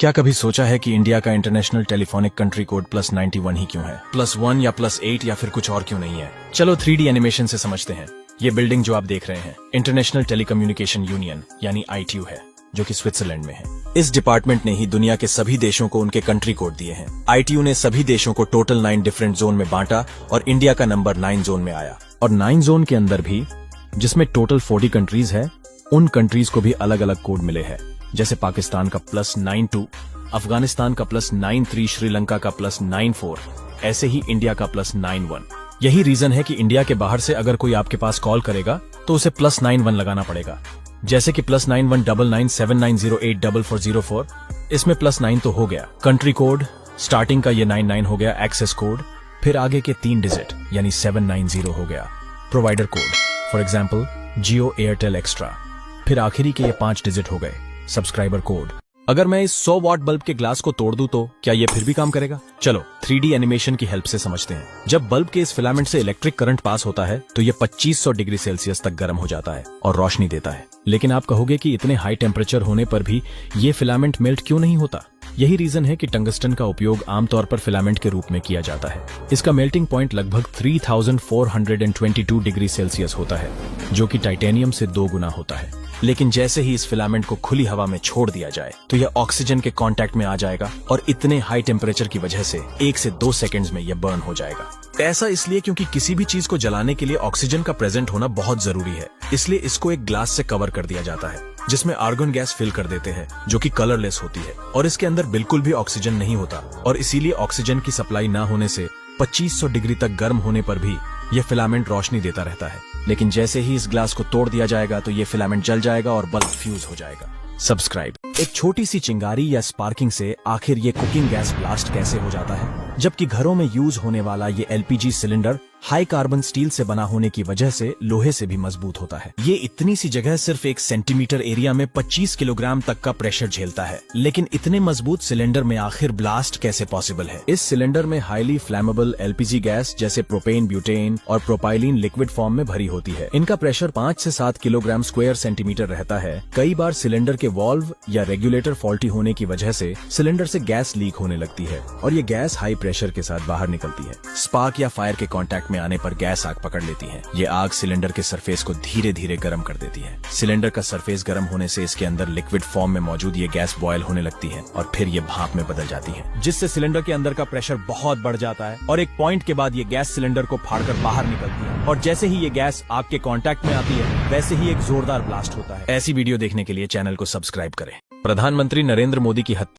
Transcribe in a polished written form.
क्या कभी सोचा है कि इंडिया का इंटरनेशनल टेलीफोनिक कंट्री कोड +91 ही क्यों है? +1 या +8 या फिर कुछ और क्यों नहीं है? चलो 3D एनिमेशन से समझते हैं। ये बिल्डिंग जो आप देख रहे हैं इंटरनेशनल टेलीकम्युनिकेशन यूनियन यानी ITU है, जो कि स्विट्जरलैंड में है। इस डिपार्टमेंट ने ही दुनिया के सभी देशों को उनके कंट्री कोड दिए हैं। ITU ने सभी देशों को टोटल 9 डिफरेंट जोन में बांटा और इंडिया का नंबर 9 जोन में आया। और 9 जोन के अंदर भी, जिसमें टोटल 40 कंट्रीज है, उन कंट्रीज को भी अलग अलग कोड मिले हैं। जैसे पाकिस्तान का +92, अफगानिस्तान का +93, श्रीलंका का +94, ऐसे ही इंडिया का +91। यही रीजन है कि इंडिया के बाहर से अगर कोई आपके पास कॉल करेगा तो उसे +91 लगाना पड़ेगा। जैसे कि +919979084404, इसमें +9 तो हो गया। कंट्री कोड स्टार्टिंग का ये 99 हो गया। एक्सेस कोड, फिर आगे के 3 डिजिट यानी 790 हो गया। Provider code, for example Jio Airtel extra, फिर आखिरी के ये 5 डिजिट हो गए। Subscriber code. अगर मैं इस 100 वॉट बल्ब के ग्लास को तोड़ दूं तो क्या ये फिर भी काम करेगा? चलो 3D एनिमेशन की हेल्प से समझते हैं। जब बल्ब के इस फिलामेंट से इलेक्ट्रिक करंट पास होता है तो ये 2500 डिग्री सेल्सियस तक गर्म हो जाता है और रोशनी देता है। लेकिन आप कहोगे कि इतने हाई टेम्परेचर होने पर भी ये फिलामेंट मेल्ट क्यों नहीं होता? यही रीजन है कि टंगस्टन का उपयोग आमतौर पर फिलामेंट के रूप में किया जाता है। इसका मेल्टिंग पॉइंट लगभग 3422 डिग्री सेल्सियस होता है, जो कि टाइटेनियम से 2 गुना होता है। लेकिन जैसे ही इस फिलामेंट को खुली हवा में छोड़ दिया जाए तो यह ऑक्सीजन के कांटेक्ट में आ जाएगा और इतने हाई टेम्परेचर की वजह से 1 से 2 सेकंड्स में यह बर्न हो जाएगा। ऐसा इसलिए क्योंकि किसी भी चीज को जलाने के लिए ऑक्सीजन का प्रेजेंट होना बहुत जरूरी है। इसलिए इसको एक ग्लास से कवर कर दिया जाता है, जिसमें आर्गन गैस फिल कर देते हैं, जो कि कलरलेस होती है और इसके अंदर बिल्कुल भी ऑक्सीजन नहीं होता। और इसीलिए ऑक्सीजन की सप्लाई न होने से 2500 डिग्री तक गर्म होने पर भी यह फिलामेंट रोशनी देता रहता है। लेकिन जैसे ही इस ग्लास को तोड़ दिया जाएगा तो ये फिलामेंट जल जाएगा और बल्ब फ्यूज हो जाएगा। सब्सक्राइब। एक छोटी सी चिंगारी या स्पार्किंग से आखिर ये कुकिंग गैस ब्लास्ट कैसे हो जाता है? जबकि घरों में यूज होने वाला ये LPG cylinder high carbon steel से बना होने की वजह से लोहे से भी मजबूत होता है। ये इतनी सी जगह सिर्फ 1 सेंटीमीटर एरिया में 25 किलोग्राम तक का प्रेशर झेलता है। लेकिन इतने मजबूत सिलेंडर में आखिर ब्लास्ट कैसे पॉसिबल है? इस सिलेंडर में हाईली फ्लैमेबल LPG गैस जैसे प्रोपेन, ब्यूटेन और प्रोपाइलिन लिक्विड फॉर्म में भरी होती है। इनका प्रेशर 5 से 7 किलोग्राम स्क्वायर सेंटीमीटर रहता है। कई बार सिलेंडर के वाल्व या रेगुलेटर फॉल्टी होने की वजह से सिलेंडर से गैस लीक होने लगती है और ये गैस हाई प्रेशर के साथ बाहर निकलती है। स्पार्क या फायर के कांटेक्ट में आने पर गैस आग पकड़ लेती है। ये आग सिलेंडर के सरफेस को धीरे धीरे गर्म कर देती है। सिलेंडर का सरफेस गर्म होने से इसके अंदर लिक्विड फॉर्म में मौजूद ये गैस बॉयल होने लगती है और फिर ये भाप में बदल जाती है, जिससे सिलेंडर के अंदर का प्रेशर बहुत बढ़ जाता है और एक पॉइंट के बाद ये गैस सिलेंडर को फाड़कर बाहर निकलती है। और जैसे ही ये गैस आग के कांटेक्ट में आती है वैसे ही एक जोरदार ब्लास्ट होता है। ऐसी वीडियो देखने के लिए चैनल को सब्सक्राइब करें। प्रधानमंत्री नरेंद्र मोदी की हत्या